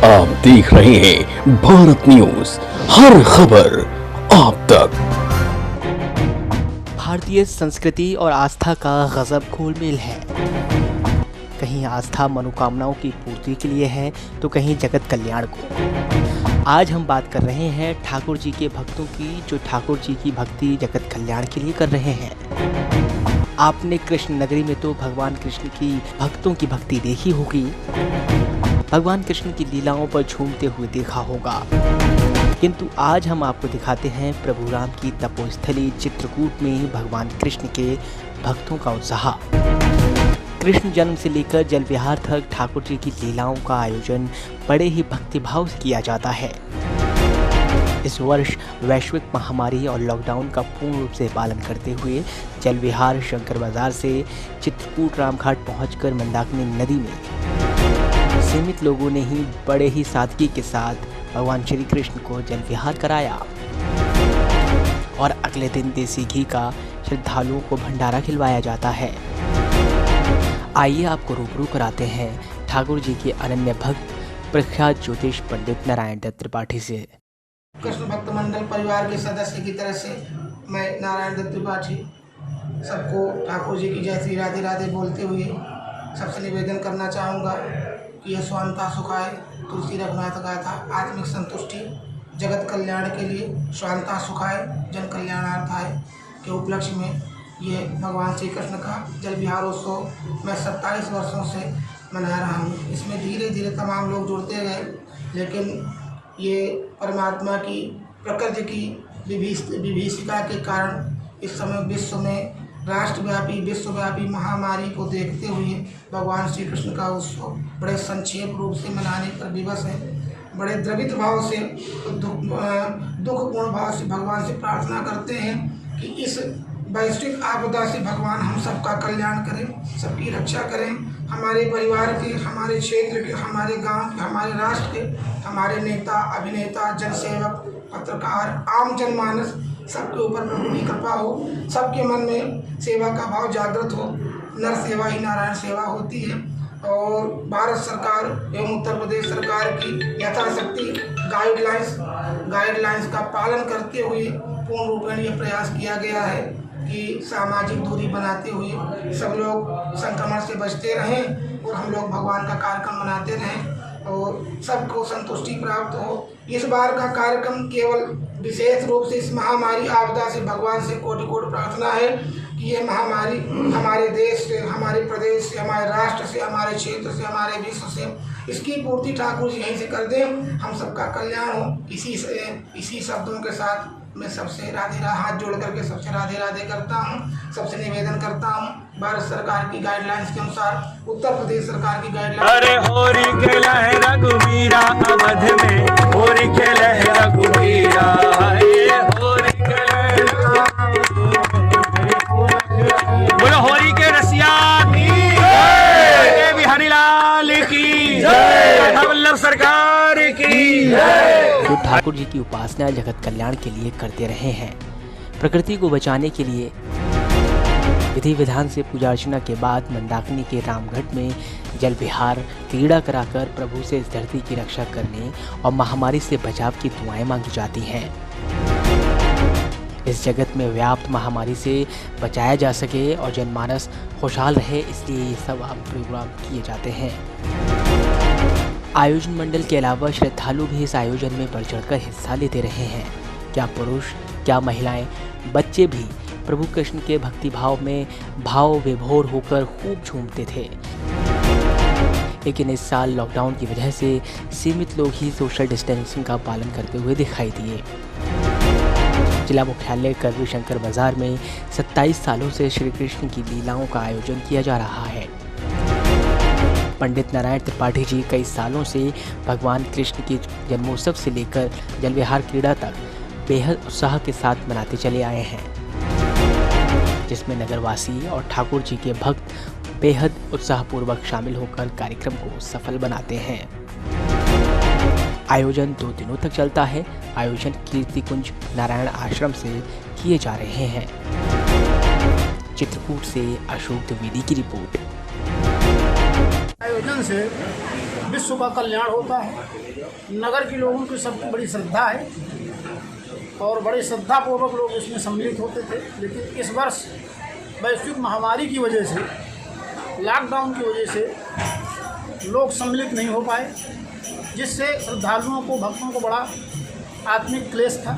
आप देख रहे हैं भारत न्यूज, हर खबर आप तक। भारतीय संस्कृति और आस्था का गजब घोलमेल है। कहीं आस्था मनोकामनाओं की पूर्ति के लिए है तो कहीं जगत कल्याण को। आज हम बात कर रहे हैं ठाकुर जी के भक्तों की, जो ठाकुर जी की भक्ति जगत कल्याण के लिए कर रहे हैं। आपने कृष्ण नगरी में तो भगवान कृष्ण की भक्तों की भक्ति देखी होगी, भगवान कृष्ण की लीलाओं पर झूमते हुए देखा होगा, किंतु आज हम आपको दिखाते हैं प्रभु राम की तपोस्थली चित्रकूट में भगवान कृष्ण के भक्तों का उत्साह। कृष्ण जन्म से लेकर जल विहार तक ठाकुर जी की लीलाओं का आयोजन बड़े ही भक्तिभाव से किया जाता है। इस वर्ष वैश्विक महामारी और लॉकडाउन का पूर्ण रूप से पालन करते हुए जल विहार शंकर बाजार से चित्रकूट रामघाट पहुंचकर मंदाकिनी नदी में सीमित लोगों ने ही बड़े ही सादगी के साथ भगवान श्री कृष्ण को जल विहार कराया और अगले दिन देसी घी का श्रद्धालुओं को भंडारा खिलवाया जाता है। आइए आपको रूबरू कराते हैं ठाकुर जी के अनन्य भक्त प्रख्यात ज्योतिष पंडित नारायण दत्त त्रिपाठी से। कृष्ण भक्त मंडल परिवार के सदस्य की तरह से मैं नारायण दत्त त्रिपाठी सबको ठाकुर जी की जय श्री राधे राधे बोलते हुए सबसे निवेदन करना चाहूँगा कि यह स्वांता सुखाय तुलसी रघुनाथ गाथा आत्मिक संतुष्टि जगत कल्याण के लिए स्वांता सुखाय जन कल्याणार्थाय के उपलक्ष्य में ये भगवान श्री कृष्ण का जल विहारोत्सव मैं 27 वर्षों से मना रहा हूँ। इसमें धीरे धीरे तमाम लोग जुड़ते गए, लेकिन ये परमात्मा की प्रकृति की विभीषिका के कारण इस समय विश्व में राष्ट्रव्यापी विश्वव्यापी महामारी को देखते हुए भगवान श्री कृष्ण का उत्सव बड़े संक्षेप रूप से मनाने पर विवश है। बड़े द्रवित भाव से दुखपूर्ण भाव से भगवान से प्रार्थना करते हैं कि इस वैश्विक आपदा से भगवान हम सबका कल्याण करें, सबकी रक्षा करें, हमारे परिवार के, हमारे क्षेत्र के, हमारे गांव के, हमारे राष्ट्र के, हमारे नेता अभिनेता जनसेवक पत्रकार आम जनमानस सबके ऊपर प्रभु की कृपा हो, सबके मन में सेवा का भाव जागृत हो। नर सेवा ही नारायण सेवा होती है और भारत सरकार एवं उत्तर प्रदेश सरकार की यथाशक्ति गाइडलाइंस का पालन करते हुए पूर्ण रूप में यह प्रयास किया गया है कि सामाजिक दूरी बनाते हुए सब लोग संक्रमण से बचते रहें और हम लोग भगवान का कार्यक्रम मनाते रहें और सबको संतुष्टि प्राप्त हो। इस बार का कार्यक्रम केवल विशेष रूप से इस महामारी आपदा से भगवान से कोटि कोटि प्रार्थना है कि ये महामारी हमारे देश से, हमारे प्रदेश से, हमारे राष्ट्र से, हमारे क्षेत्र से, हमारे विश्व से इसकी पूर्ति ठाकुर जी यहीं से कर दें, हम सबका कल्याण हो। इसी शब्दों के साथ मैं सबसे हाथ जोड़ करके सबसे राधे राधे करता हूँ, सबसे निवेदन करता हूँ भारत सरकार की गाइडलाइंस के अनुसार, उत्तर प्रदेश सरकार की गाइडलाइंस। अरे होरी खेला है रघुवीरा अवध में, होरी खेला है रघुवीरा, होरी खेला है बोलो होरी के रसिया की जय, बिहारी लाल की जय, वल्लभ सरकार की जय। जो ठाकुर जी की उपासना जगत कल्याण के लिए करते रहे हैं, प्रकृति को बचाने के लिए विधि विधान से पूजा अर्चना के बाद मंदाकिनी के रामघाट में जल विहार क्रीड़ा कराकर प्रभु से इस धरती की रक्षा करने और महामारी से बचाव की दुआएं मांगी जाती हैं। इस जगत में व्याप्त महामारी से बचाया जा सके और जनमानस खुशहाल रहे, इसलिए ये सब प्रोग्राम किए जाते हैं। आयोजन मंडल के अलावा श्रद्धालु भी इस आयोजन में बढ़ चढ़कर हिस्सा लेते रहे हैं। क्या पुरुष, क्या महिलाएं, बच्चे भी प्रभु कृष्ण के भक्ति भाव में भाव विभोर होकर खूब झूमते थे। लेकिन इस साल लॉकडाउन की वजह से सीमित लोग ही सोशल डिस्टेंसिंग का पालन करते हुए दिखाई दिए। जिला मुख्यालय करवी शंकर बाजार में 27 सालों से श्री कृष्ण की लीलाओं का आयोजन किया जा रहा है। पंडित नारायण त्रिपाठी जी कई सालों से भगवान कृष्ण के जन्मोत्सव से लेकर जल विहार क्रीड़ा तक बेहद उत्साह के साथ मनाते चले आए हैं, जिसमें नगरवासी और ठाकुर जी के भक्त बेहद उत्साहपूर्वक शामिल होकर कार्यक्रम को सफल बनाते हैं। आयोजन 2 दिनों तक चलता है। आयोजन कीर्ति कुंज नारायण आश्रम से किए जा रहे हैं। चित्रकूट से अशोक द्विवेदी की रिपोर्ट। आयोजन से विश्व का कल्याण होता है। नगर के लोगों की सबकी बड़ी श्रद्धा है और बड़े श्रद्धापूर्वक लोग इसमें सम्मिलित होते थे, लेकिन इस वर्ष वैश्विक महामारी की वजह से, लॉकडाउन की वजह से लोग सम्मिलित नहीं हो पाए, जिससे श्रद्धालुओं को, भक्तों को बड़ा आत्मिक क्लेश था।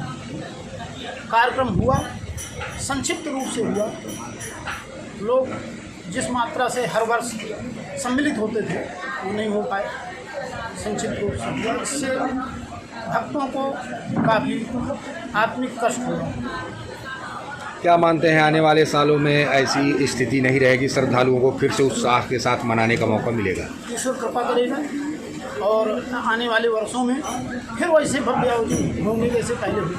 कार्यक्रम हुआ, संक्षिप्त रूप से हुआ। लोग जिस मात्रा से हर वर्ष सम्मिलित होते थे वो नहीं हो पाए, संक्षिप्त रूप से हुआ। इससे भक्तों को काफ़ी आत्मिक कष्ट हुआ। क्या मानते हैं आने वाले सालों में ऐसी स्थिति नहीं रहेगी, श्रद्धालुओं को फिर से उत्साह के साथ मनाने का मौका मिलेगा? ईश्वर कृपा करेगा और आने वाले वर्षों में फिर वैसे भव्य आयोजन होंगे जैसे पहले हुए।